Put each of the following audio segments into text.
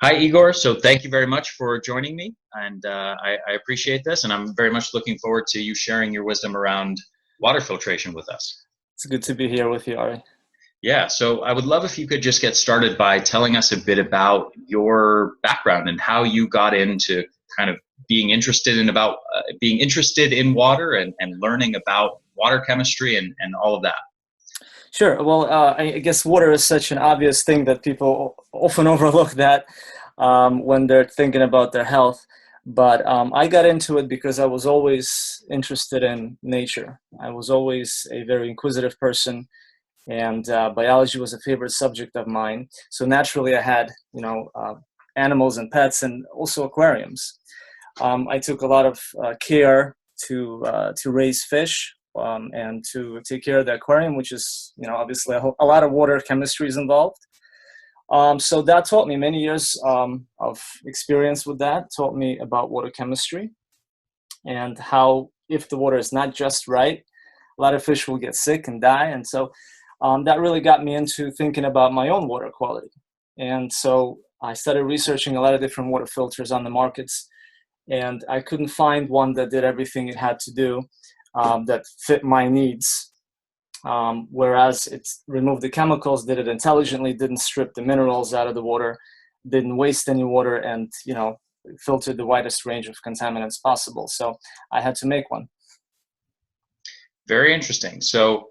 Hi, Igor. So thank you very much for joining me, and I appreciate this, and I'm very much looking forward to you sharing your wisdom around water filtration with us. It's good to be here with you, Ari. Yeah, so I would love if you could just get started by telling us a bit about your background and how you got into kind of being interested in water and learning about water chemistry and all of that. Sure. Well, I guess water is such an obvious thing that people often overlook that when they're thinking about their health. But I got into it because I was always interested in nature. I was always a very inquisitive person, and biology was a favorite subject of mine. So naturally, I had animals and pets, and also aquariums. I took a lot of care to raise fish and to take care of the aquarium, which is obviously a lot of water chemistry is involved. So that taught me many years of experience with that. Taught me about water chemistry and how if the water is not just right, a lot of fish will get sick and die. And so that really got me into thinking about my own water quality. And so I started researching a lot of different water filters on the markets, and I couldn't find one that did everything it had to do that fit my needs. Whereas it removed the chemicals, did it intelligently, didn't strip the minerals out of the water, didn't waste any water, and filtered the widest range of contaminants possible. So I had to make one. Very interesting. So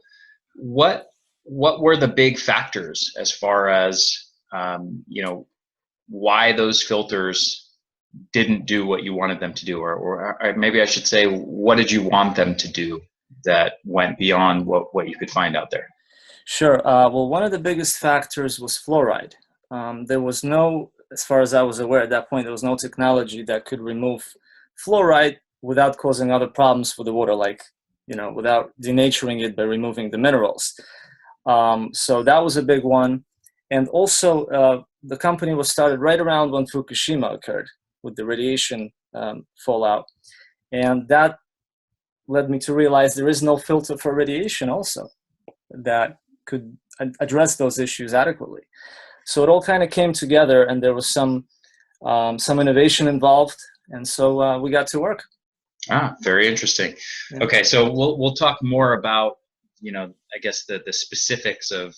what were the big factors as far as why those filters didn't do what you wanted them to do, or maybe I should say, what did you want them to do that went beyond what you could find out there? Sure. Well, one of the biggest factors was fluoride. There was no, as far as I was aware at that point, there was no technology that could remove fluoride without causing other problems for the water, like, without denaturing it by removing the minerals. So that was a big one. And also, the company was started right around when Fukushima occurred with the radiation fallout. And that led me to realize there is no filter for radiation also that could address those issues adequately. So it all kind of came together, and there was some innovation involved, and so we got to work. Very interesting. Yeah. Okay, so we'll talk more about I guess the specifics of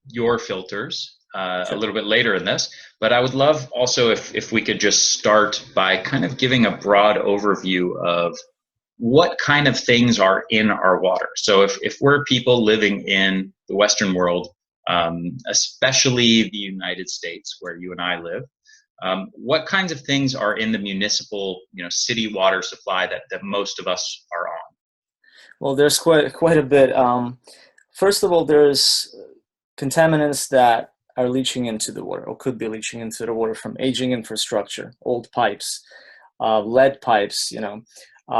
your filters a Sure. little bit later in this, but I would love also if we could just start by kind of giving a broad overview of what kind of things are in our water. So if we're people living in the Western world, especially the United States where you and I live, what kinds of things are in the municipal, city water supply that most of us are on? Well, there's quite a bit. First of all, there's contaminants that are leaching into the water, or could be leaching into the water from aging infrastructure, old pipes, lead pipes.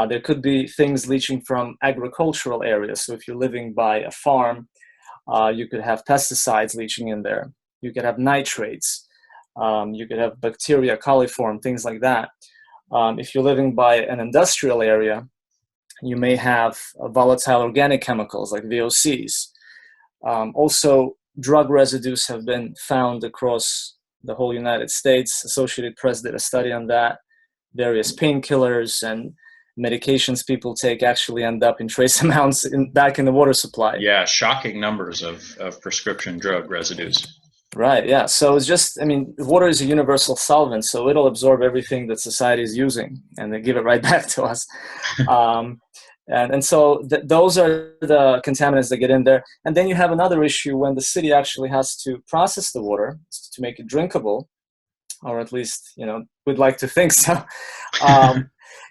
There could be things leaching from agricultural areas. So if you're living by a farm, you could have pesticides leaching in there. You could have nitrates. You could have bacteria, coliform, things like that. If you're living by an industrial area, you may have volatile organic chemicals like VOCs. Also, drug residues have been found across the whole United States. Associated Press did a study on that. Various painkillers and medications people take actually end up in trace amounts back in the water supply. Yeah, shocking numbers of prescription drug residues. Right, yeah. So it's just, water is a universal solvent, so it'll absorb everything that society is using and then give it right back to us. And so those are the contaminants that get in there. And then you have another issue when the city actually has to process the water to make it drinkable, or at least, we'd like to think so.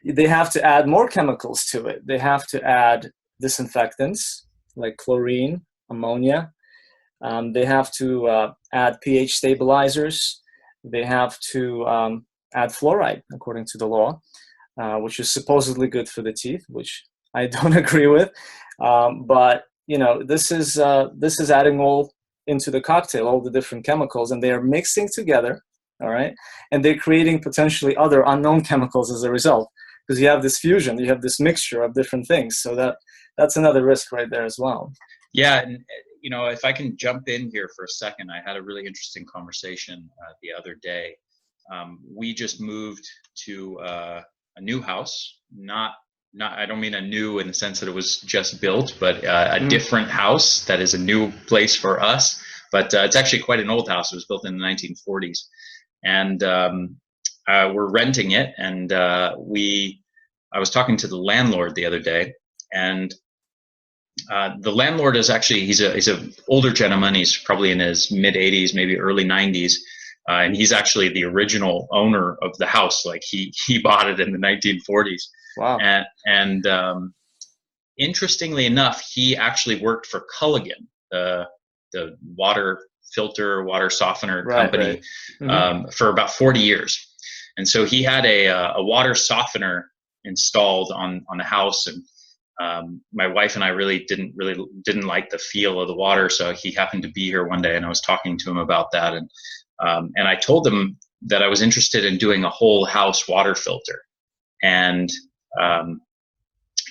They have to add more chemicals to it. They have to add disinfectants like chlorine, ammonia. They have to add pH stabilizers. They have to add fluoride, according to the law, which is supposedly good for the teeth, which I don't agree with. But this is adding all into the cocktail, all the different chemicals, and they are mixing together. All right, and they're creating potentially other unknown chemicals as a result, because you have this fusion, you have this mixture of different things. So that's another risk right there as well. Yeah, and if I can jump in here for a second, I had a really interesting conversation the other day. We just moved to a new house, not I don't mean a new in the sense that it was just built, but a different house that is a new place for us. But it's actually quite an old house. It was built in the 1940s, and we're renting it. And I was talking to the landlord the other day, and the landlord is actually he's an older gentleman. He's probably in his mid 80s, maybe early 90s, and he's actually the original owner of the house. Like he bought it in the 1940s. Wow. And interestingly enough, he actually worked for Culligan, the water filter, water softener company, Right. for about 40 years. And so he had a water softener installed on the house, and my wife and I really didn't like the feel of the water. So he happened to be here one day, and I was talking to him about that, and I told him that I was interested in doing a whole house water filter, and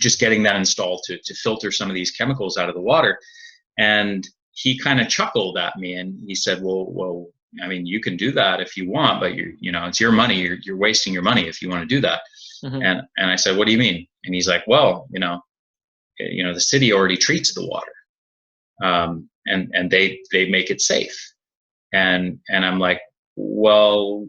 just getting that installed to filter some of these chemicals out of the water. And he kind of chuckled at me, and he said, well, I mean, you can do that if you want, but it's your money. You're wasting your money if you want to do that. And I said, what do you mean? And he's like, well, the city already treats the water, and they make it safe. And I'm like, well,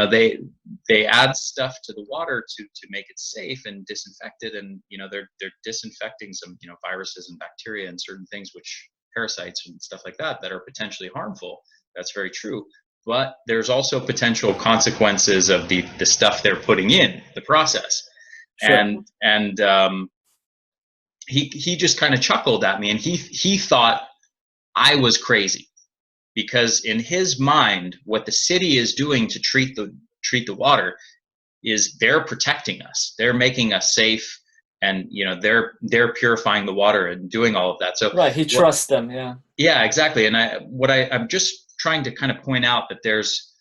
they add stuff to the water to make it safe and disinfect it, and they're disinfecting some viruses and bacteria and certain things, which parasites and stuff like that are potentially harmful. That's very true. But there's also potential consequences of the stuff they're putting in the process. Sure. And he just kind of chuckled at me, and he thought I was crazy, because in his mind, what the city is doing to treat the water is they're protecting us. They're making us safe, and they're purifying the water and doing all of that. So right, he trusts them. Yeah, exactly. And I'm just trying to kind of point out that there's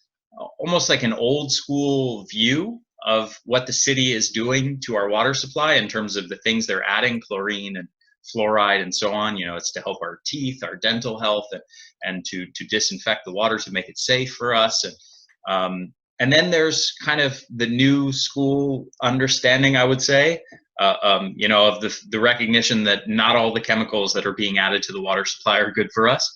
almost like an old school view of what the city is doing to our water supply in terms of the things they're adding, chlorine and fluoride and so on. It's to help our teeth, our dental health, and to disinfect the water to make it safe for us. And then there's kind of the new school understanding, I would say, of the recognition that not all the chemicals that are being added to the water supply are good for us,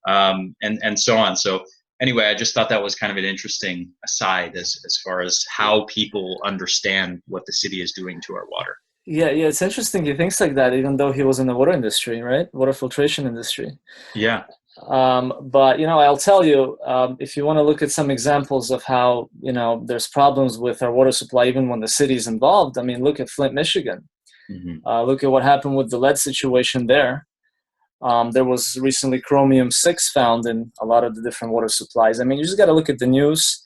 and so on. So anyway, I just thought that was kind of an interesting aside as far as how people understand what the city is doing to our water. Yeah, it's interesting he thinks like that, even though he was in the water industry, right? Water filtration industry. Yeah. But I'll tell you, if you want to look at some examples of how there's problems with our water supply, even when the city's involved. I mean, look at Flint, Michigan. Look at what happened with the lead situation there. There was recently chromium-6 found in a lot of the different water supplies. I mean, you just got to look at the news,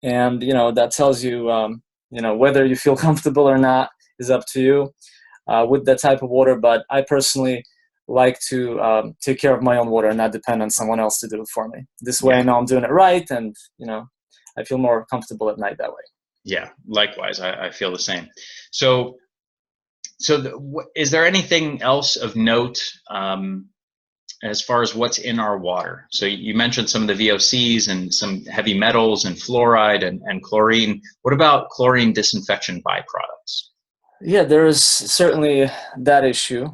and that tells you, whether you feel comfortable or not is up to you with that type of water. But I personally like to take care of my own water and not depend on someone else to do it for me. This way, I know I'm doing it right, and I feel more comfortable at night that way. Yeah, likewise, I feel the same. So is there anything else of note as far as what's in our water? So you mentioned some of the VOCs and some heavy metals and fluoride and chlorine. What about chlorine disinfection byproducts? Yeah, there is certainly that issue.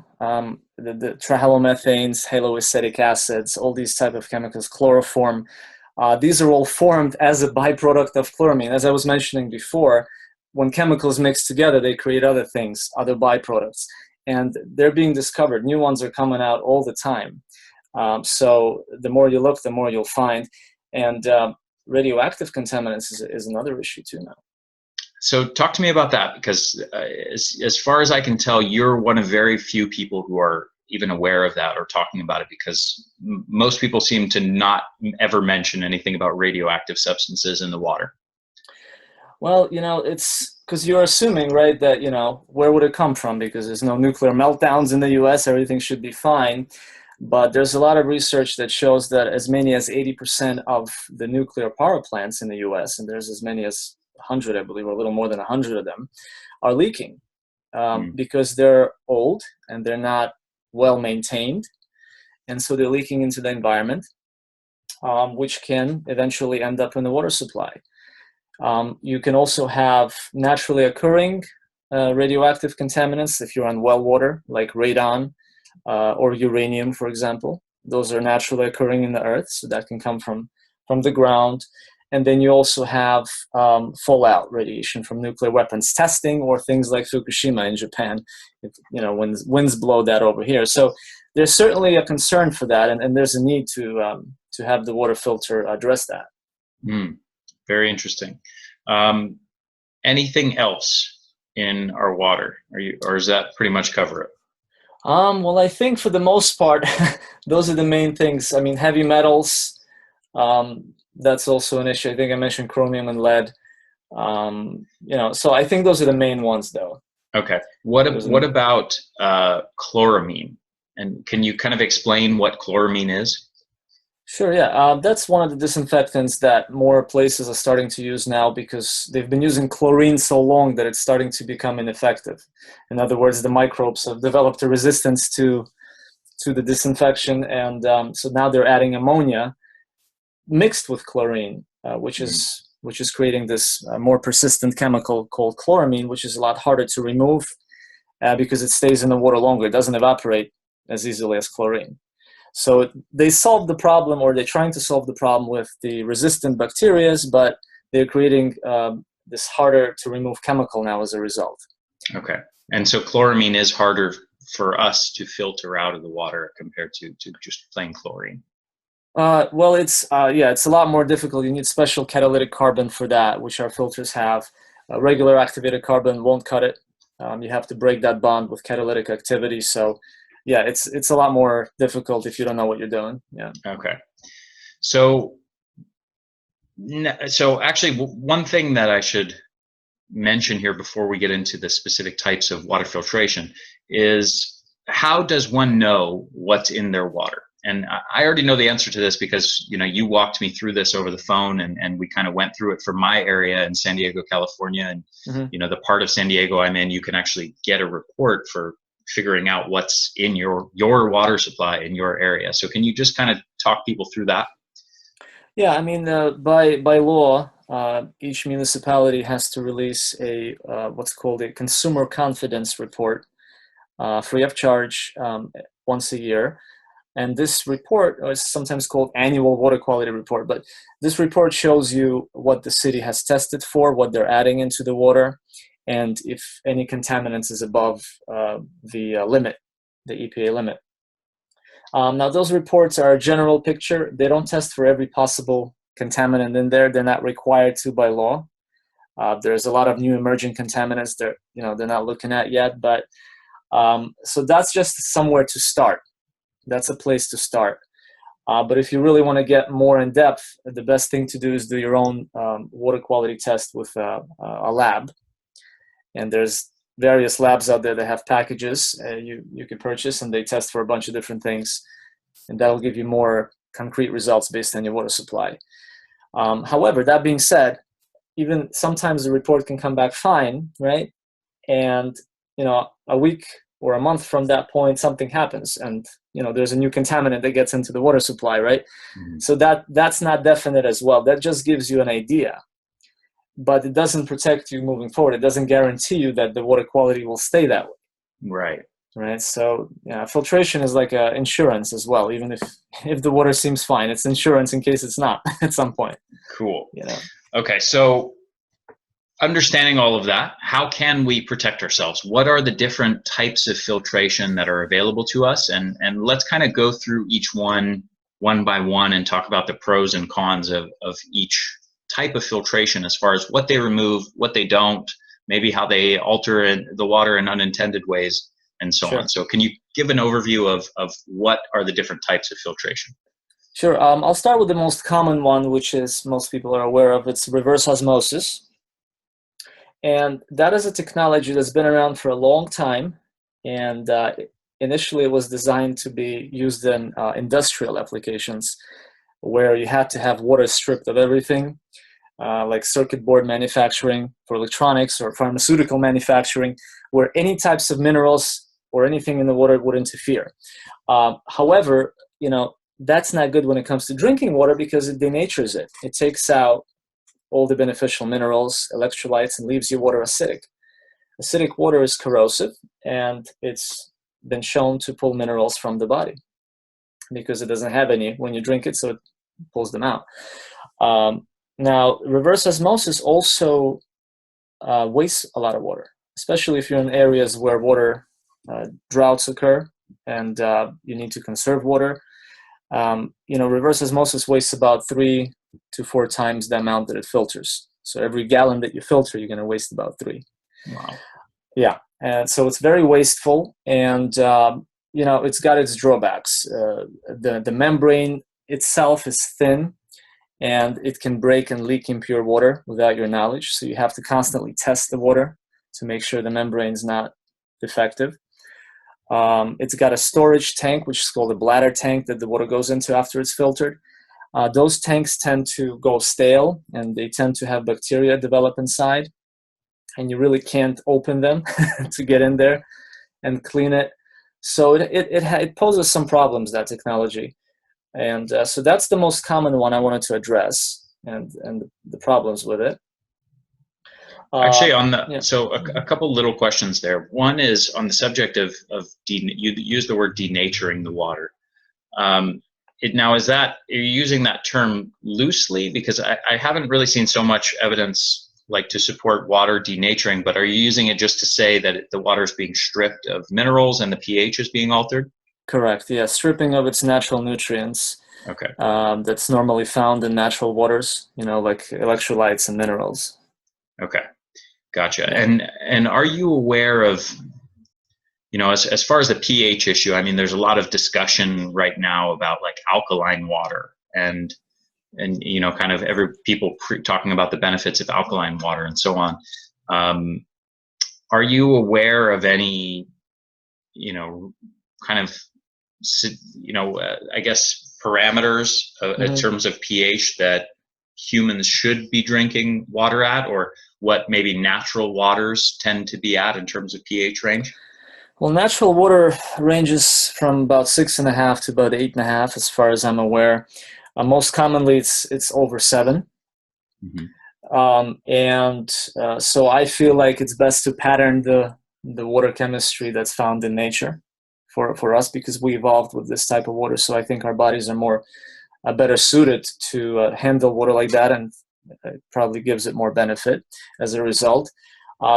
The trihalomethanes, haloacetic acids, all these type of chemicals, chloroform, these are all formed as a byproduct of chloramine. As I was mentioning before, when chemicals mix together, they create other things, other byproducts, and they're being discovered. New ones are coming out all the time. So the more you look, the more you'll find. And radioactive contaminants is another issue too now. So talk to me about that, because as far as I can tell, you're one of very few people who are even aware of that or talking about it, because most people seem to not ever mention anything about radioactive substances in the water. Well, it's because you're assuming, right, that, where would it come from? Because there's no nuclear meltdowns in the US, everything should be fine. But there's a lot of research that shows that as many as 80% of the nuclear power plants in the US, and there's as many as 100, I believe, or a little more than 100 of them, are leaking because they're old and they're not well maintained. and so they're leaking into the environment, which can eventually end up in the water supply. You can also have naturally occurring radioactive contaminants if you're on well water, like radon or uranium, for example. Those are naturally occurring in the earth, so that can come from the ground. And then you also have fallout radiation from nuclear weapons testing, or things like Fukushima in Japan, if, when winds blow that over here. So there's certainly a concern for that, and there's a need to have the water filter address that. Very interesting. Anything else in our water? Or does that pretty much cover it? Well, I think for the most part, those are the main things. I mean, heavy metals, that's also an issue. I think I mentioned chromium and lead. So I think those are the main ones, though. Okay. What about chloramine? And can you kind of explain what chloramine is? Sure, yeah. That's one of the disinfectants that more places are starting to use now, because they've been using chlorine so long that it's starting to become ineffective. In other words, the microbes have developed a resistance to the disinfection, and so now they're adding ammonia mixed with chlorine, which is creating this more persistent chemical called chloramine, which is a lot harder to remove because it stays in the water longer. It doesn't evaporate as easily as chlorine. So they solved the problem, or they're trying to solve the problem with the resistant bacteria, but they're creating this harder to remove chemical now as a result. Okay. And so chloramine is harder for us to filter out of the water compared to just plain chlorine. Well, it's a lot more difficult. You need special catalytic carbon for that, which our filters have. Regular activated carbon won't cut it. You have to break that bond with catalytic activity. So yeah, it's a lot more difficult if you don't know what you're doing. Yeah. Okay. So actually, one thing that I should mention here before we get into the specific types of water filtration is, how does one know what's in their water? And I already know the answer to this because you walked me through this over the phone, and we kind of went through it for my area in San Diego, California, and the part of San Diego I'm in, you can actually get a report for figuring out what's in your water supply in your area. So can you just kind of talk people through that? Yeah, I mean, by law, each municipality has to release a what's called a consumer confidence report, free of charge, once a year. And this report is sometimes called annual water quality report, but this report shows you what the city has tested for, what they're adding into the water, and if any contaminants is above the limit, the EPA limit. Now, those reports are a general picture. They don't test for every possible contaminant in there. They're not required to by law. There's a lot of new emerging contaminants that they're not looking at yet, but so that's just somewhere to start. That's a place to start. But if you really want to get more in depth, the best thing to do is do your own water quality test with a lab. And there's various labs out there that have packages you can purchase, and they test for a bunch of different things, and that'll give you more concrete results based on your water supply. However, that being said, even sometimes the report can come back fine, right? And a week or a month from that point, something happens, and there's a new contaminant that gets into the water supply, right? So that's not definite as well. That just gives you an idea, but it doesn't protect you moving forward. It doesn't guarantee you that the water quality will stay that way. Right. So filtration is like insurance as well. Even if the water seems fine, it's insurance in case it's not at some point. Cool. Okay. So understanding all of that, how can we protect ourselves? What are the different types of filtration that are available to us? And let's kind of go through each one by one and talk about the pros and cons of each type of filtration, as far as what they remove, what they don't, maybe how they alter the water in unintended ways, and so on. So can you give an overview of what are the different types of filtration? Sure. I'll start with the most common one, which is most people are aware of. It's reverse osmosis. And that is a technology that's been around for a long time. And initially it was designed to be used in industrial applications, where you had to have water stripped of everything, like circuit board manufacturing for electronics, or pharmaceutical manufacturing, where any types of minerals or anything in the water would interfere. However, that's not good when it comes to drinking water because it denatures it. It takes out all the beneficial minerals, electrolytes, and leaves your water acidic. Acidic water is corrosive, and it's been shown to pull minerals from the body because it doesn't have any when you drink it, so it pulls them out. Now, reverse osmosis also wastes a lot of water, especially if you're in areas where water droughts occur and you need to conserve water. Reverse osmosis wastes about 3 to 4 times the amount that it filters. So every gallon that you filter, you're going to waste about 3. Wow. Yeah, and so it's very wasteful, and it's got its drawbacks. The membrane itself is thin, and it can break and leak impure water without your knowledge. So you have to constantly test the water to make sure the membrane's not defective. It's got a storage tank, which is called a bladder tank, that the water goes into after it's filtered. Those tanks tend to go stale, and they tend to have bacteria develop inside, and you really can't open them to get in there and clean it. So it poses some problems, that technology. And so that's the most common one I wanted to address, and the problems with it. Actually, a couple little questions there. One is on the subject of you use the word denaturing the water. Now, are you using that term loosely? Because I haven't really seen so much evidence to support water denaturing, but are you using it just to say that the water is being stripped of minerals and the pH is being altered? Correct. Yeah, stripping of its natural nutrients. Okay. That's normally found in natural waters, like electrolytes and minerals. Okay, gotcha. Yeah. And are you aware of, as far as the pH issue? I mean, there's a lot of discussion right now about alkaline water and kind of people talking about the benefits of alkaline water and so on. Are you aware of any, kind of, I guess parameters in terms of pH that humans should be drinking water at, or what maybe natural waters tend to be at in terms of pH range? Well, natural water ranges from about 6.5 to about 8.5, as far as I'm aware. Most commonly, it's over 7. Mm-hmm. So I feel like it's best to pattern the water chemistry that's found in nature for us, because we evolved with this type of water. So I think our bodies are better suited to handle water like that, and it probably gives it more benefit as a result.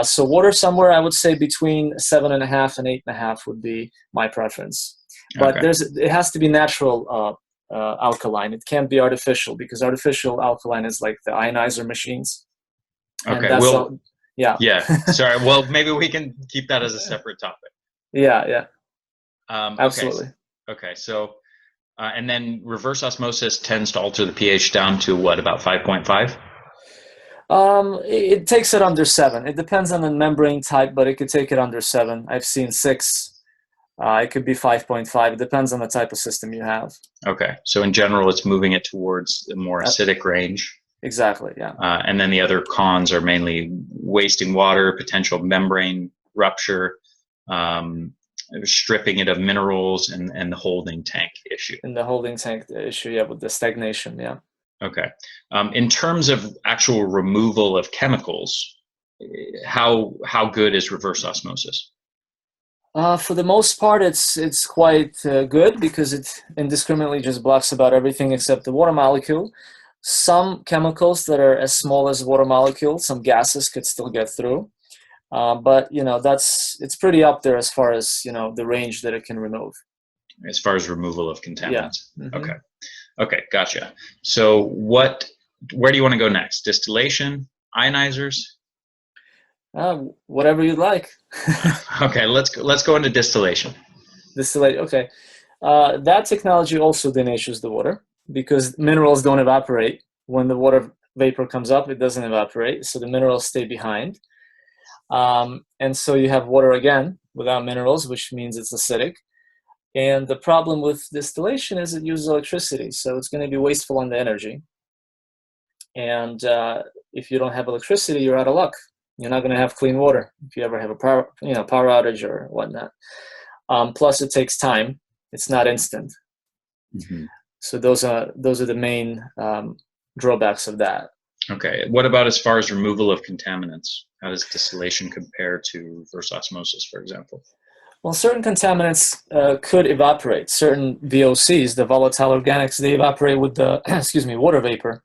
So water somewhere, I would say between 7.5 and 8.5 would be my preference. But okay. It has to be natural alkaline. It can't be artificial, because artificial alkaline is like the ionizer machines. Okay. Yeah. Sorry. Well, maybe we can keep that as a separate topic. Yeah. Absolutely. Okay. So, and then reverse osmosis tends to alter the pH down to what, about 5.5? It takes it under 7. It depends on the membrane type, but it could take it under 7. I've seen 6. It could be 5.5. It depends on the type of system you have. Okay. So in general, it's moving it towards the more acidic range. Exactly, yeah. And then the other cons are mainly wasting water, potential membrane rupture, stripping it of minerals, and the holding tank issue. And the holding tank issue, yeah, with the stagnation, yeah. Okay. In terms of actual removal of chemicals, how good is reverse osmosis? For the most part, it's quite good, because it indiscriminately just blocks about everything except the water molecule. Some chemicals that are as small as water molecules, some gases could still get through. But it's pretty up there as far as the range that it can remove. As far as removal of contaminants. Yeah. Mm-hmm. Okay, gotcha. So where do you want to go next? Distillation, ionizers? Whatever you'd like. Okay, let's go into distillation. Okay. That technology also denatures the water, because minerals don't evaporate. When the water vapor comes up, it doesn't evaporate, so the minerals stay behind. And so you have water again without minerals, which means it's acidic. And the problem with distillation is it uses electricity, so it's going to be wasteful on the energy. And if you don't have electricity, you're out of luck. You're not going to have clean water if you ever have a power outage or whatnot. Plus, it takes time. It's not instant. Hmm. So those are the main drawbacks of that. Okay. What about as far as removal of contaminants? How does distillation compare to reverse osmosis, for example? Well, certain contaminants could evaporate. Certain VOCs, the volatile organics, they evaporate with the excuse me, water vapor.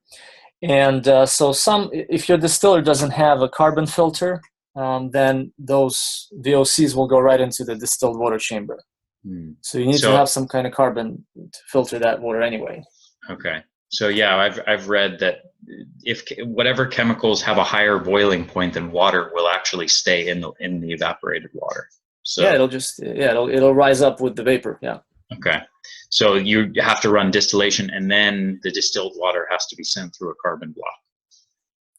And so if your distiller doesn't have a carbon filter, then those VOCs will go right into the distilled water chamber. Hmm. So you need to So, have some kind of carbon to filter that water anyway. okay. So yeah, I've read that if whatever chemicals have a higher boiling point than water will actually stay in the evaporated water. Yeah, So it'll rise up with the vapor. Yeah. okay. So you have to run distillation, and then the distilled water has to be sent through a carbon block.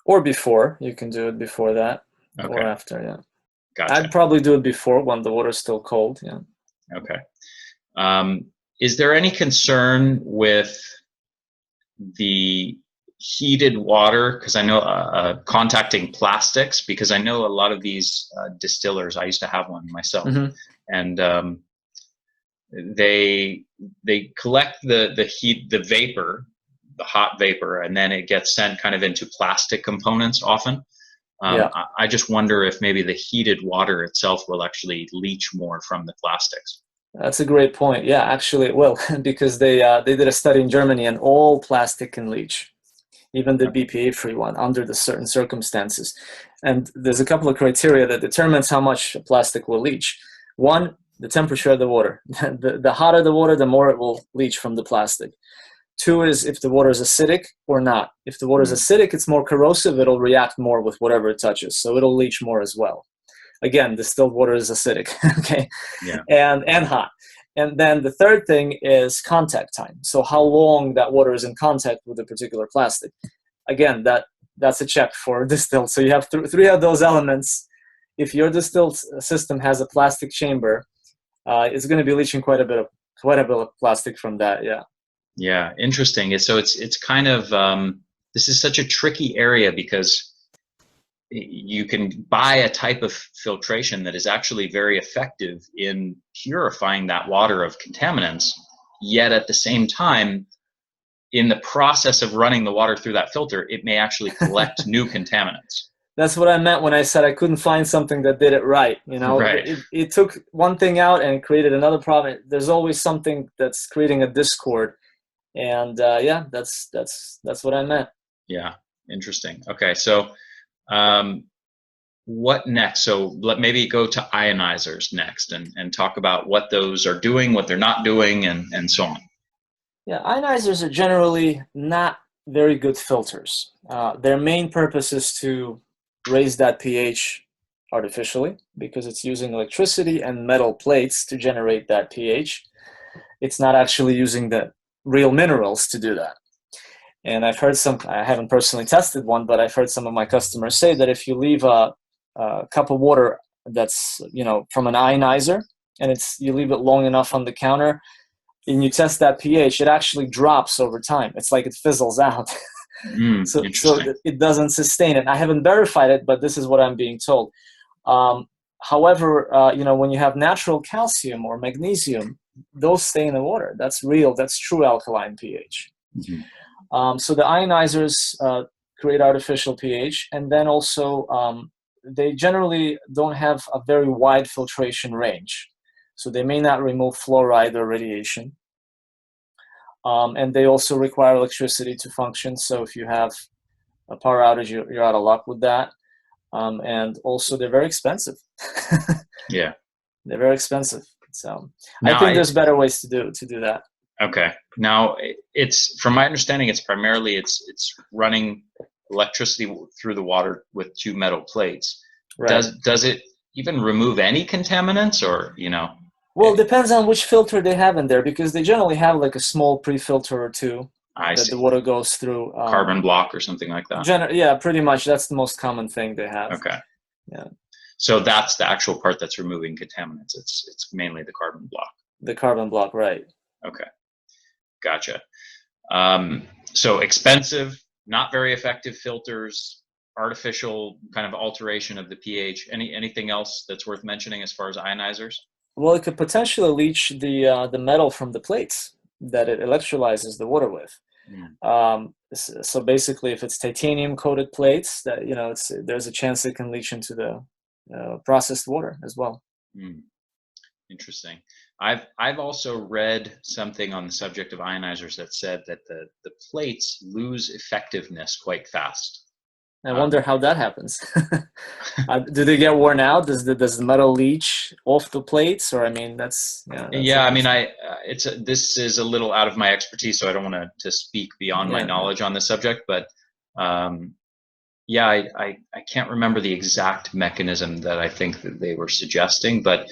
Or before, you can do it before that, or Okay. after. Yeah. Gotcha. I'd probably do it before when the water's still cold. Yeah. Okay. Is there any concern with the heated water? Because I know contacting plastics, because I know a lot of these distillers, I used to have one myself, Mm-hmm. and they collect the heat, the vapor, the hot vapor, and then it gets sent kind of into plastic components often. Yeah. I just wonder if maybe the heated water itself will actually leach more from the plastics. That's a great point. Yeah, actually, it will, because they did a study in Germany, and all plastic can leach, even the Okay. BPA-free one, under the certain circumstances. And there's a couple of criteria that determines how much plastic will leach. One, the temperature of the water. The hotter the water, the more it will leach from the plastic. Two is if the water is acidic or not. If the water is acidic, it's more corrosive. It'll react more with whatever it touches, so it'll leach more as well. Again, distilled water is acidic, okay, Yeah. and hot. And then the third thing is contact time. So how long that water is in contact with a particular plastic. Again, that's a check for distilled. So you have three of those elements. If your distilled system has a plastic chamber, it's going to be leaching quite a bit of plastic from that. Yeah. Yeah, interesting. So it's kind of this is such a tricky area because you can buy a type of filtration that is actually very effective in purifying that water of contaminants, yet at the same time, in the process of running the water through that filter, it may actually collect new contaminants. That's what I meant when I said I couldn't find something that did it right. You know, Right. it took one thing out and it created another problem. There's always something that's creating a discord. And yeah, that's what I meant. Yeah, interesting. Okay, so what next? So maybe go to ionizers next and talk about what those are doing, what they're not doing, and so on. Yeah, ionizers are generally not very good filters. Their main purpose is to raise that pH artificially because it's using electricity and metal plates to generate that pH. It's not actually using the real minerals to do that. And I've heard I haven't personally tested one, but I've heard some of my customers say that if you leave a cup of water that's, from an ionizer, and you leave it long enough on the counter, and you test that pH, it actually drops over time. It's like it fizzles out. So it doesn't sustain it. I haven't verified it, but this is what I'm being told. However, when you have natural calcium or magnesium, those stay in the water. That's real. That's true alkaline pH. Mm-hmm. So the ionizers create artificial pH, and then also they generally don't have a very wide filtration range. So they may not remove fluoride or radiation. And they also require electricity to function. So if you have a power outage, you're out of luck with that. And also they're very expensive. Yeah. They're very expensive. So now, I think there's better ways to do that. Okay. Now it's, from my understanding, it's primarily it's running electricity through the water with two metal plates. Right. Does it even remove any contaminants, or Well, it depends on which filter they have in there, because they generally have like a small pre-filter or two that the water goes through. Carbon block or something like that. Yeah, pretty much. That's the most common thing they have. Okay. Yeah. So that's the actual part that's removing contaminants. It's mainly the carbon block. The carbon block, right. Okay. Gotcha. So expensive, not very effective filters, artificial kind of alteration of the pH. Anything else that's worth mentioning as far as ionizers? Well, it could potentially leach the metal from the plates. that it electrolyzes the water with. So basically, if it's titanium coated plates, that there's a chance it can leach into the processed water as well. Interesting. I've also read something on the subject of ionizers that said that the plates lose effectiveness quite fast. I wonder how that happens. Do they get worn out? Does the metal leach off the plates, or I mean, that's I mean, this is a little out of my expertise, so I don't want to speak beyond my knowledge on the subject, but I can't remember the exact mechanism that I think that they were suggesting, but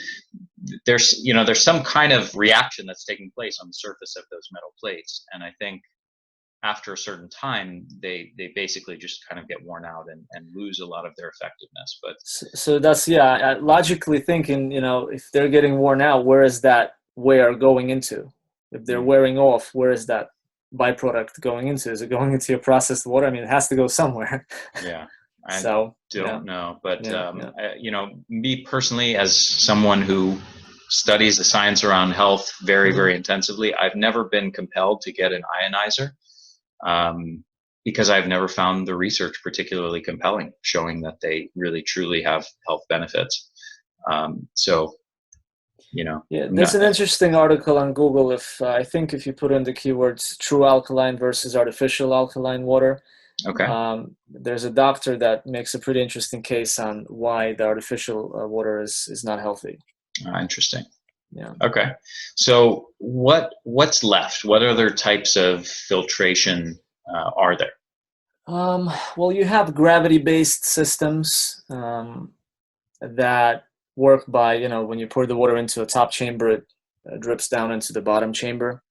there's some kind of reaction that's taking place on the surface of those metal plates, and I think after a certain time they basically just kind of get worn out and lose a lot of their effectiveness. But so that's logically thinking, if they're getting worn out, where is that wear going into? If they're wearing off, where is that byproduct going into? Is it going into your processed water? I mean, it has to go somewhere. I don't know, but me personally, as someone who studies the science around health very, very intensively, I've never been compelled to get an ionizer, because I've never found the research particularly compelling, showing that they really truly have health benefits. There's an interesting article on Google. I think if you put in the keywords true alkaline versus artificial alkaline water, there's a doctor that makes a pretty interesting case on why the artificial water is not healthy. Interesting. Yeah. Okay. So what's left? What other types of filtration are there? Well, you have gravity-based systems that work by, when you pour the water into a top chamber, it drips down into the bottom chamber.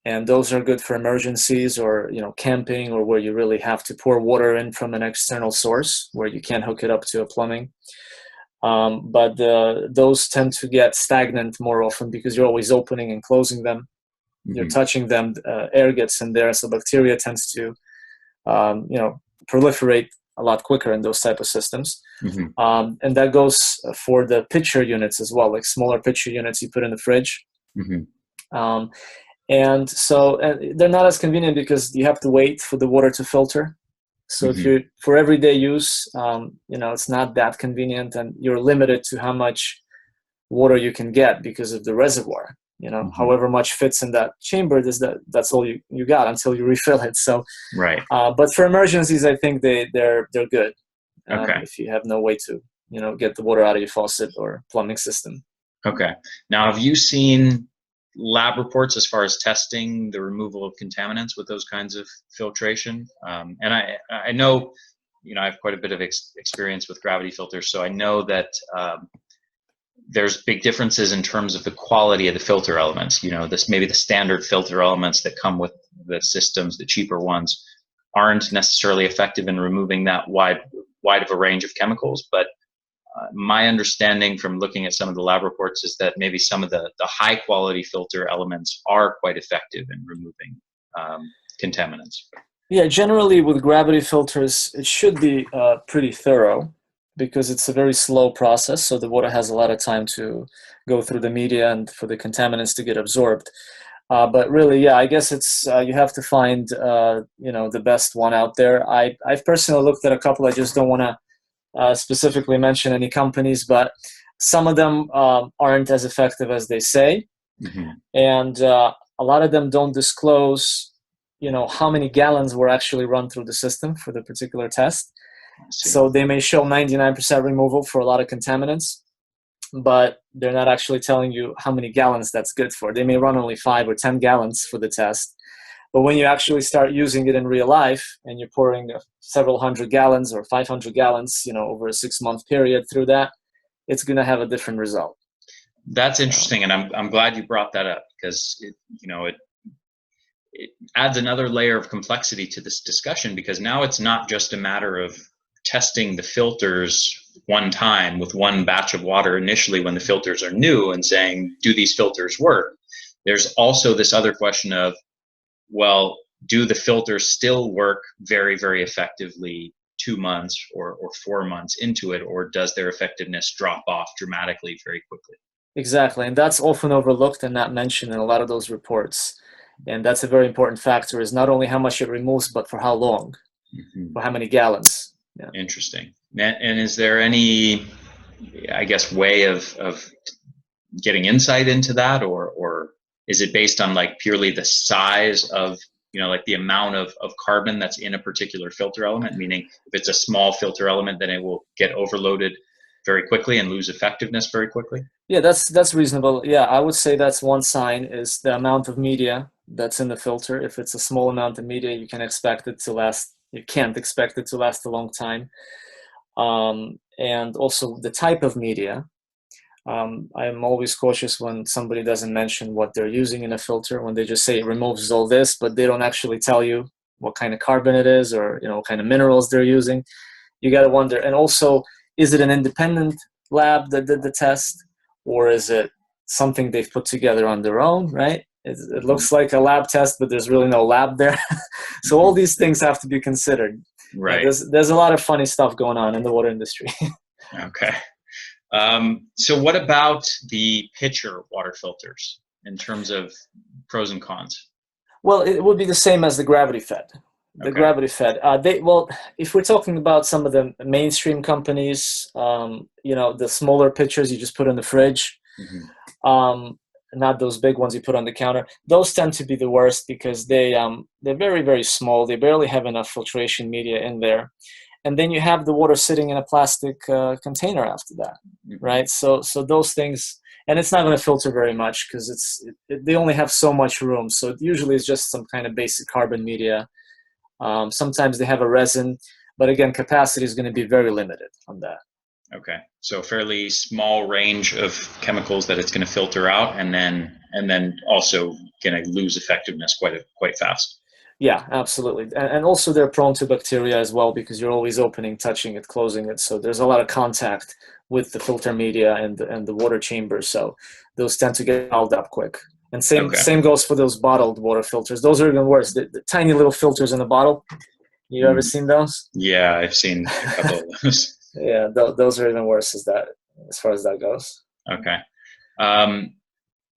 And those are good for emergencies or, camping, or where you really have to pour water in from an external source where you can't hook it up to a plumbing. But those tend to get stagnant more often because you're always opening and closing them. You're touching them, air gets in there, so bacteria tends to, proliferate a lot quicker in those type of systems. And that goes for the pitcher units as well, like smaller pitcher units you put in the fridge. And so they're not as convenient because you have to wait for the water to filter. So if you're for everyday use, it's not that convenient, and you're limited to how much water you can get because of the reservoir. However much fits in that chamber, that's all you got until you refill it. So but for emergencies, I think they're good. If you have no way to get the water out of your faucet or plumbing system. Okay. Now, have you seen lab reports as far as testing the removal of contaminants with those kinds of filtration? And I know, I have quite a bit of experience with gravity filters, so I know that there's big differences in terms of the quality of the filter elements. Maybe the standard filter elements that come with the systems, the cheaper ones, aren't necessarily effective in removing that wide of a range of chemicals, but my understanding from looking at some of the lab reports is that maybe some of the high quality filter elements are quite effective in removing contaminants. Yeah, generally with gravity filters, it should be pretty thorough because it's a very slow process. So the water has a lot of time to go through the media and for the contaminants to get absorbed. But really, I guess it's you have to find the best one out there. I've personally looked at a couple. I just don't want to specifically mention any companies, but some of them aren't as effective as they say. And a lot of them don't disclose how many gallons were actually run through the system for the particular test. So they may show 99% removal for a lot of contaminants, but they're not actually telling you how many gallons that's good for. They may run only 5 or 10 gallons for the test. But when you actually start using it in real life and you're pouring several hundred gallons or 500 gallons, over a 6-month period through that, it's going to have a different result. That's interesting, and I'm glad you brought that up because it adds another layer of complexity to this discussion, because now it's not just a matter of testing the filters one time with one batch of water initially when the filters are new and saying, do these filters work? There's also this other question of, well, do the filters still work very, very effectively 2 months or 4 months into it, or does their effectiveness drop off dramatically very quickly? Exactly, and that's often overlooked and not mentioned in a lot of those reports. And that's a very important factor, is not only how much it removes, but for how long, for how many gallons. Yeah. Interesting. And is there any, I guess, way of getting insight into that, or is it based on like purely the size of, like the amount of carbon that's in a particular filter element? Meaning if it's a small filter element, then it will get overloaded very quickly and lose effectiveness very quickly? Yeah, that's reasonable. Yeah, I would say that's one sign, is the amount of media that's in the filter. If it's a small amount of media, you can't expect it to last a long time. And also the type of media. I'm always cautious when somebody doesn't mention what they're using in a filter, when they just say it removes all this, but they don't actually tell you what kind of carbon it is, or what kind of minerals they're using. You got to wonder. And also, is it an independent lab that did the test, or is it something they've put together on their own, right? It looks like a lab test, but there's really no lab there. So all these things have to be considered. Right. There's a lot of funny stuff going on in the water industry. Okay. So what about the pitcher water filters in terms of pros and cons? Well, it would be the same as the gravity fed. Gravity fed. If we're talking about some of the mainstream companies, the smaller pitchers you just put in the fridge, not those big ones you put on the counter. Those tend to be the worst because they're very, very small. They barely have enough filtration media in there. And then you have the water sitting in a plastic container after that, right? So those things, and it's not going to filter very much because they only have so much room. So it usually is just some kind of basic carbon media. Sometimes they have a resin, but again, capacity is going to be very limited on that. Okay, so fairly small range of chemicals that it's going to filter out, and then also going to lose effectiveness quite fast. Yeah, absolutely. And also they're prone to bacteria as well, because you're always opening, touching it, closing it. So there's a lot of contact with the filter media and the water chambers. So those tend to get fouled up quick. And same goes for those bottled water filters. Those are even worse. The tiny little filters in the bottle. You ever seen those? Yeah, I've seen a couple of those. Yeah, those are even worse as far as that goes. Okay.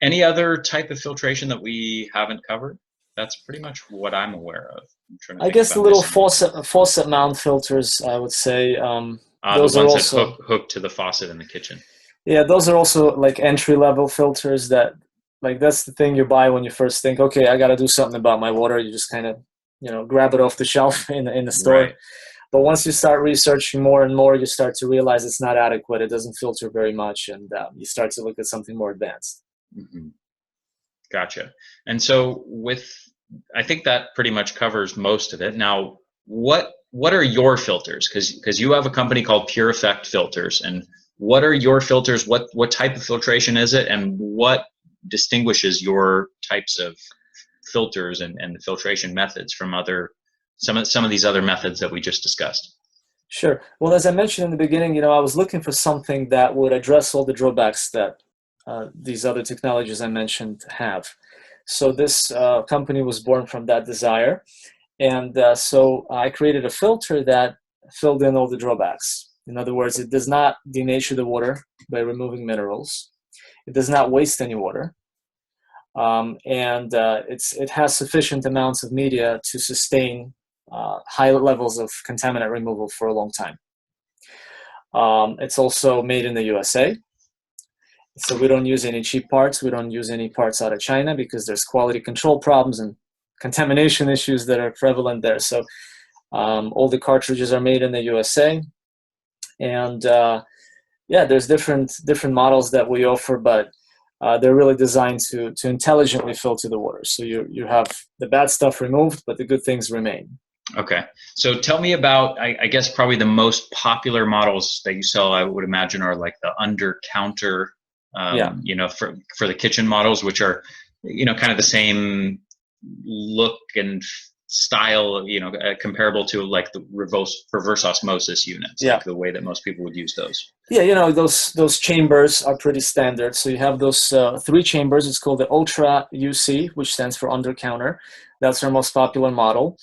Any other type of filtration that we haven't covered? That's pretty much what I'm aware of. I guess the little faucet mount filters, I would say. Those ones that hook to the faucet in the kitchen. Yeah, those are also like entry-level filters that, like, that's the thing you buy when you first think, okay, I got to do something about my water. You just kind of, grab it off the shelf in the store. Right. But once you start researching more and more, you start to realize it's not adequate. It doesn't filter very much, and you start to look at something more advanced. Mm-hmm. Gotcha. And so I think that pretty much covers most of it. Now, what are your filters? Because you have a company called Purify Filters, and what are your filters? What type of filtration is it, and what distinguishes your types of filters and the filtration methods from some of these other methods that we just discussed? Sure. Well, as I mentioned in the beginning, I was looking for something that would address all the drawbacks that these other technologies I mentioned have. So this company was born from that desire. And so I created a filter that filled in all the drawbacks. In other words, it does not denature the water by removing minerals. It does not waste any water. And it has sufficient amounts of media to sustain high levels of contaminant removal for a long time. It's also made in the USA. So we don't use any cheap parts. We don't use any parts out of China because there's quality control problems and contamination issues that are prevalent there. So all the cartridges are made in the USA. And there's different models that we offer, but they're really designed to intelligently filter the water. So you have the bad stuff removed, but the good things remain. Okay. So tell me about, I guess probably the most popular models that you sell, I would imagine, are like the under-counter, for the kitchen models, which are, kind of the same look and style, comparable to like the reverse osmosis units, like the way that most people would use those. Yeah, those chambers are pretty standard. So you have those 3 chambers. It's called the Ultra UC, which stands for under counter. That's our most popular model.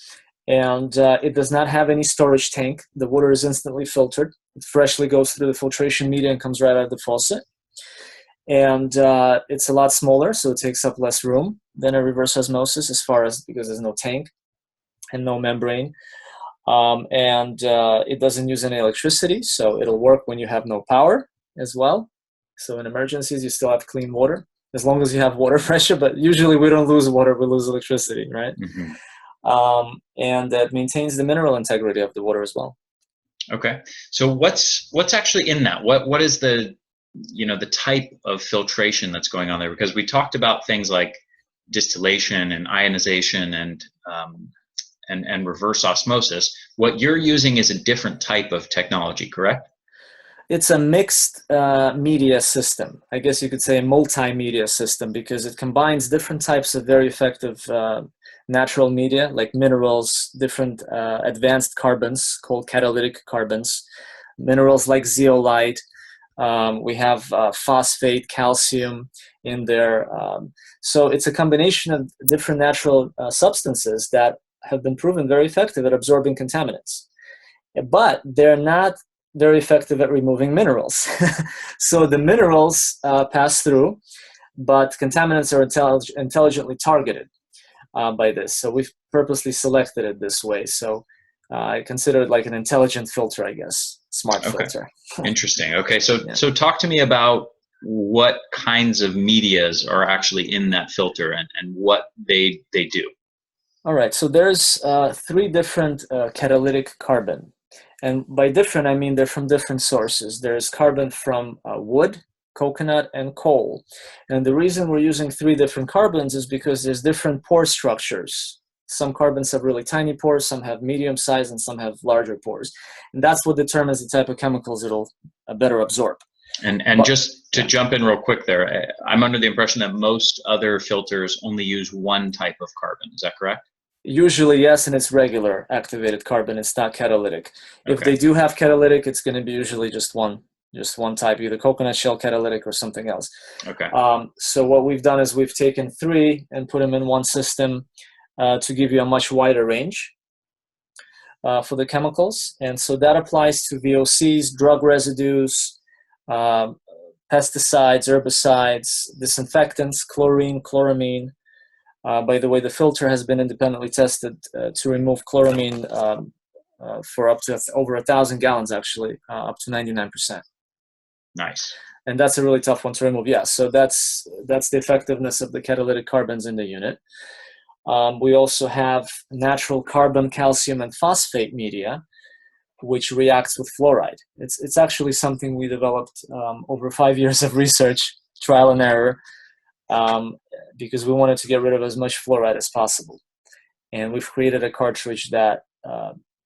And it does not have any storage tank. The water is instantly filtered. It freshly goes through the filtration media and comes right out of the faucet. And it's a lot smaller, so it takes up less room. than a reverse osmosis because there's no tank and no membrane. It doesn't use any electricity, so it'll work when you have no power as well. So in emergencies, you still have clean water, as long as you have water pressure, but usually we don't lose water, we lose electricity, right? And that maintains the mineral integrity of the water as well. Okay. So what's actually in that? What is the type of filtration that's going on there? Because we talked about things like distillation and ionization and reverse osmosis. What you're using is a different type of technology, correct? It's a mixed media system. I guess you could say a multimedia system, because it combines different types of very effective natural media, like minerals, different advanced carbons called catalytic carbons, minerals like zeolite. We have phosphate, calcium in there. So it's a combination of different natural substances that have been proven very effective at absorbing contaminants. But they're not very effective at removing minerals. So the minerals pass through, but contaminants are intelligently targeted by this. So we've purposely selected it this way. So I consider it like an intelligent filter, I guess, smart filter. Interesting. Okay, so talk to me about what kinds of medias are actually in that filter and what they do. All right, so there's 3 different catalytic carbon. And by different, I mean they're from different sources. There's carbon from wood, coconut, and coal. And the reason we're using 3 different carbons is because there's different pore structures. Some carbons have really tiny pores, some have medium size, and some have larger pores. And that's what determines the type of chemicals it'll better absorb. And just to jump in real quick there, I'm under the impression that most other filters only use one type of carbon. Is that correct? Usually, yes, and it's regular activated carbon. It's not catalytic. If they do have catalytic, it's going to be usually just one type, either coconut shell catalytic or something else. Okay. So what we've done is we've taken 3 and put them in one system to give you a much wider range for the chemicals. And so that applies to VOCs, drug residues, pesticides, herbicides, disinfectants, chlorine, chloramine. By the way, the filter has been independently tested to remove chloramine for up to over 1,000 gallons, actually, up to 99%. Nice. And that's a really tough one to remove. Yeah, so that's the effectiveness of the catalytic carbons in the unit. We also have natural carbon, calcium, and phosphate media, which reacts with fluoride. It's actually something we developed over 5 years of research, trial and error, because we wanted to get rid of as much fluoride as possible. And we've created a cartridge that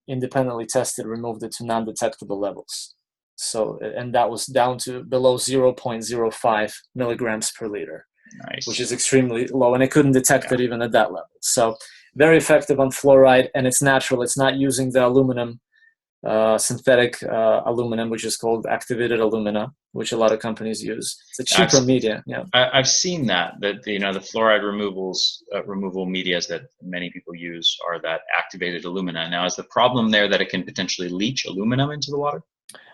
independently tested, removed it to non-detectable levels. So, and that was down to below 0.05 milligrams per liter. Nice. Which is extremely low, and it couldn't detect it even at that level. So very effective on fluoride, and it's natural. It's not using the aluminum, synthetic aluminum, which is called activated alumina, which a lot of companies use. It's a cheaper media. Yeah, I've seen that the fluoride removal medias that many people use are that activated alumina. Now, is the problem there that it can potentially leach aluminum into the water?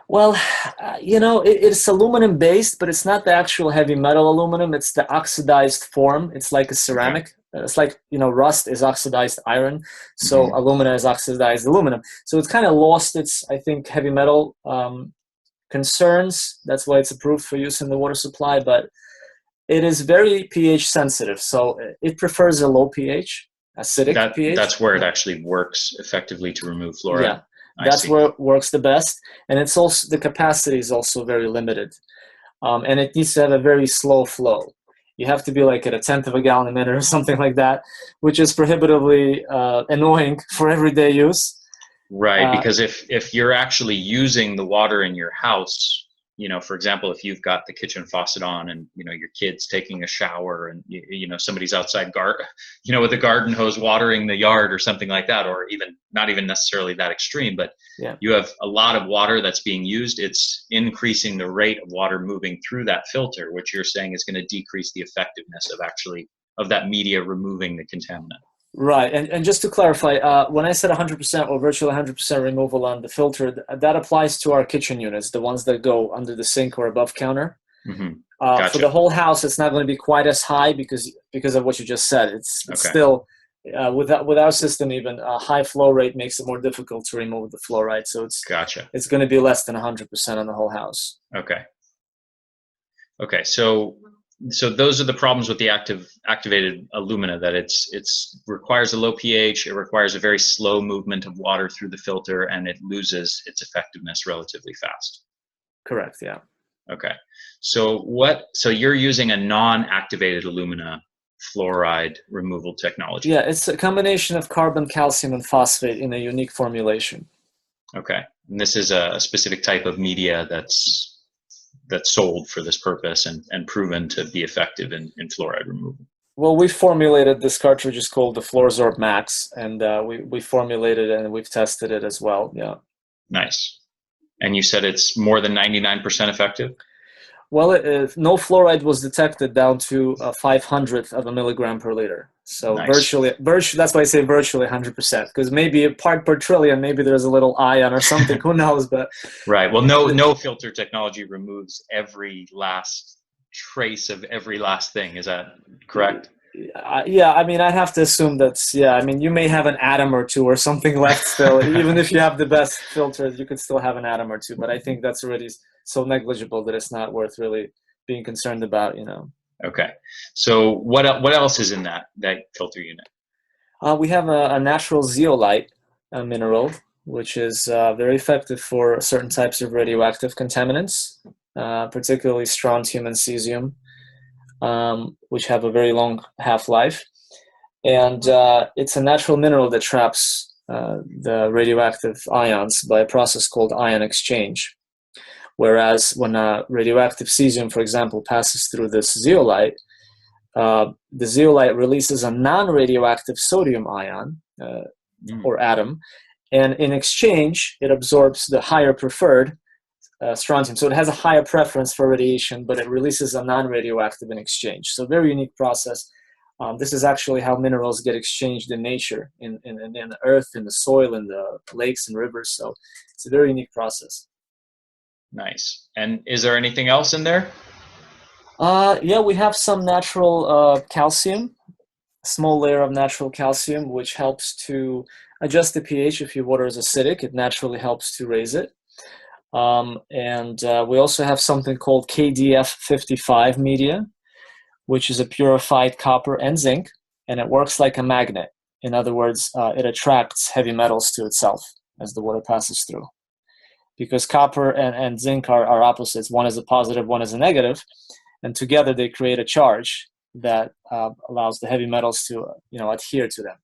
Well, it's aluminum based, but it's not the actual heavy metal aluminum. It's the oxidized form. It's like a ceramic. Okay. It's like, rust is oxidized iron. So alumina is oxidized aluminum. So it's kind of lost its, I think, heavy metal concerns. That's why it's approved for use in the water supply. But it is very pH sensitive. So it prefers a low pH, acidic pH. That's where it actually works effectively to remove fluoride. Yeah. That's where it works the best, and it's also the capacity is also very limited, and it needs to have a very slow flow. You have to be like at 1/10 of a gallon a minute or something like that, which is prohibitively annoying for everyday use. Right, because if you're actually using the water in your house, for example, if you've got the kitchen faucet on and your kid's taking a shower and somebody's outside with a garden hose watering the yard or something like that, or even not even necessarily that extreme, but you have a lot of water that's being used, it's increasing the rate of water moving through that filter, which you're saying is going to decrease the effectiveness of that media removing the contaminant. Right, and just to clarify, when I said 100% or virtually 100% removal on the filter, that applies to our kitchen units, the ones that go under the sink or above counter. For Gotcha. the whole house, it's not going to be quite as high because of what you just said. It's Okay. still with our system, even high flow rate makes it more difficult to remove the fluoride. So Gotcha. it's going to be less than 100% on the whole house. Okay. Okay. So those are the problems with the activated alumina, that it's requires a low pH, it requires a very slow movement of water through the filter, and it loses its effectiveness relatively fast. Correct. Yeah. Okay. So you're using a non-activated alumina fluoride removal technology. Yeah, it's a combination of carbon, calcium, and phosphate in a unique formulation. Okay. And this is a specific type of media that's sold for this purpose and proven to be effective in fluoride removal. Well, we formulated this cartridge is called the Fluorsorb Max, and we formulated it and we've tested it as well. Yeah. Nice. And you said it's more than 99% effective? Well, no fluoride was detected down to a 500th of a milligram per liter. So Nice. virtually, that's why I say virtually 100%, because maybe a part per trillion, maybe there's a little ion or something, who knows? But right. Well, no filter technology removes every last trace of every last thing. Is that correct? Yeah, I mean, I have to assume I mean, you may have an atom or two or something left still. Even if you have the best filters, you could still have an atom or two. But I think that's already so negligible that it's not worth really being concerned about, Okay. So what else is in that filter unit? We have a natural zeolite mineral, which is very effective for certain types of radioactive contaminants, particularly strontium and cesium, which have a very long half-life. And it's a natural mineral that traps the radioactive ions by a process called ion exchange. Whereas when radioactive cesium, for example, passes through this zeolite, the zeolite releases a non-radioactive sodium ion or atom, and in exchange, it absorbs the higher preferred strontium. So it has a higher preference for radiation, but it releases a non-radioactive in exchange. So very unique process. This is actually how minerals get exchanged in nature, in the earth, in the soil, in the lakes and rivers. So it's a very unique process. Nice. And is there anything else in there? Yeah, we have some natural calcium, a small layer of natural calcium, which helps to adjust the pH. If your water is acidic, it naturally helps to raise it. And we also have something called KDF55 media, which is a purified copper and zinc, and it works like a magnet. In other words, it attracts heavy metals to itself as the water passes through. Because copper and zinc are opposites. One is a positive, one is a negative, and together they create a charge that allows the heavy metals to adhere to them.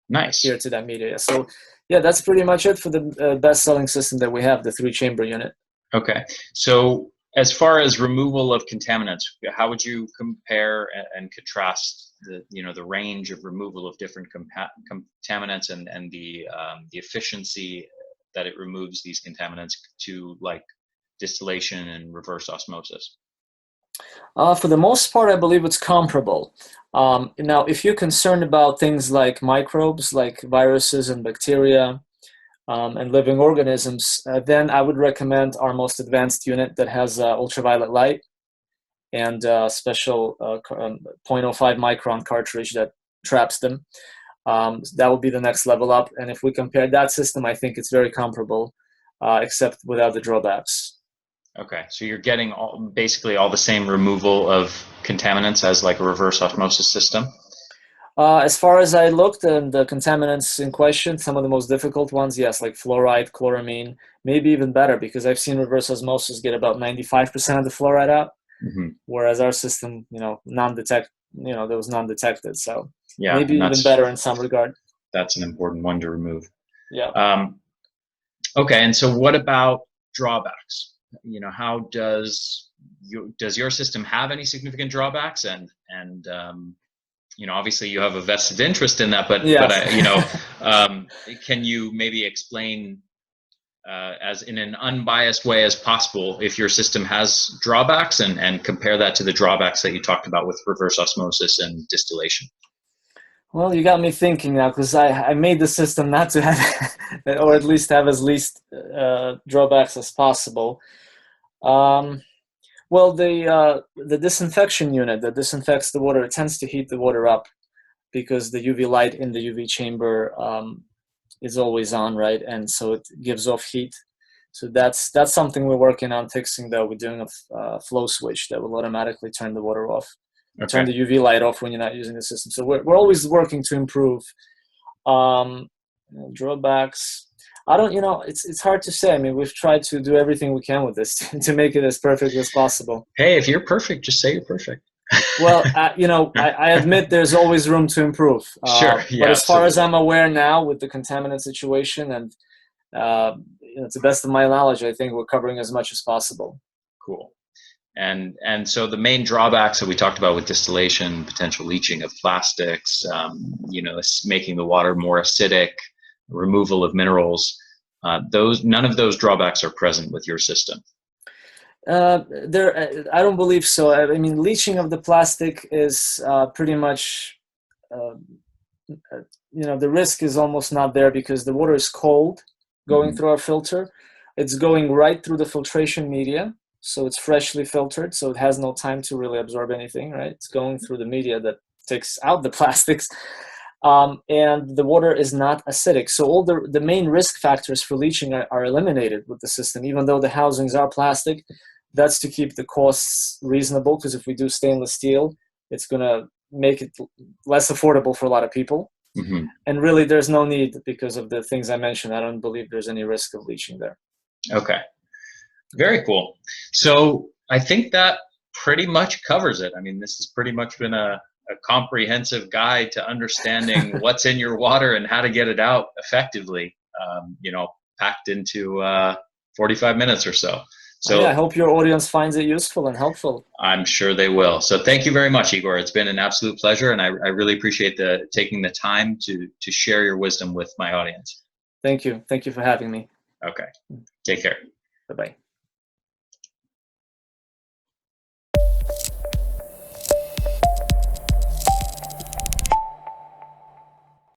Nice. Adhere to that media. So yeah, that's pretty much it for the best-selling system that we have, the 3-chamber unit. Okay. So as far as removal of contaminants, how would you compare and contrast the range of removal of different contaminants and the efficiency that it removes these contaminants to, like, distillation and reverse osmosis? For the most part, I believe it's comparable. Now, if you're concerned about things like microbes, like viruses and bacteria and living organisms, then I would recommend our most advanced unit that has ultraviolet light and special 0.05 micron cartridge that traps them. That would be the next level up. And if we compare that system, I think it's very comparable, except without the drawbacks. Okay, so you're getting basically all the same removal of contaminants as like a reverse osmosis system? As far as I looked, and the contaminants in question, some of the most difficult ones, yes, like fluoride, chloramine, maybe even better, because I've seen reverse osmosis get about 95% of the fluoride out, whereas our system, there was non-detected. So yeah, maybe even better in some regard. That's an important one to remove. Yeah. Okay, and so what about drawbacks? How does your system have any significant drawbacks? And obviously you have a vested interest in that, but can you maybe explain as in an unbiased way as possible if your system has drawbacks, and compare that to the drawbacks that you talked about with reverse osmosis and distillation? Well, you got me thinking now, because I made the system not to have, or at least have as least drawbacks as possible. Well, the disinfection unit that disinfects the water, it tends to heat the water up because the UV light in the UV chamber is always on, right? And so it gives off heat. So that's something we're working on fixing, though. We're doing a flow switch that will automatically turn the water off, turn the UV light off when you're not using the system. So we're always working to improve. Drawbacks, I don't, it's hard to say. I mean, we've tried to do everything we can with this to make it as perfect as possible. Hey, if you're perfect, just say you're perfect. Well, I admit there's always room to improve. Sure. Yeah, but as far as absolutely. I'm aware now with the contaminant situation and to the best of my knowledge, I think we're covering as much as possible. Cool. And so the main drawbacks that we talked about with distillation, potential leaching of plastics, making the water more acidic, removal of minerals, none of those drawbacks are present with your system. I don't believe so. I mean, leaching of the plastic is pretty much, the risk is almost not there because the water is cold going through our filter. It's going right through the filtration media. So it's freshly filtered, so it has no time to really absorb anything, right? It's going through the media that takes out the plastics. And the water is not acidic. So all the main risk factors for leaching are eliminated with the system, even though the housings are plastic. That's to keep the costs reasonable, because if we do stainless steel, it's going to make it less affordable for a lot of people. And really, there's no need because of the things I mentioned. I don't believe there's any risk of leaching there. Okay. Very cool. So I think that pretty much covers it. I mean, this has pretty much been a comprehensive guide to understanding what's in your water and how to get it out effectively, packed into 45 minutes or so. So I hope your audience finds it useful and helpful. I'm sure they will. So thank you very much, Igor. It's been an absolute pleasure, and I really appreciate taking the time to share your wisdom with my audience. Thank you. Thank you for having me. Okay. Take care. Bye-bye.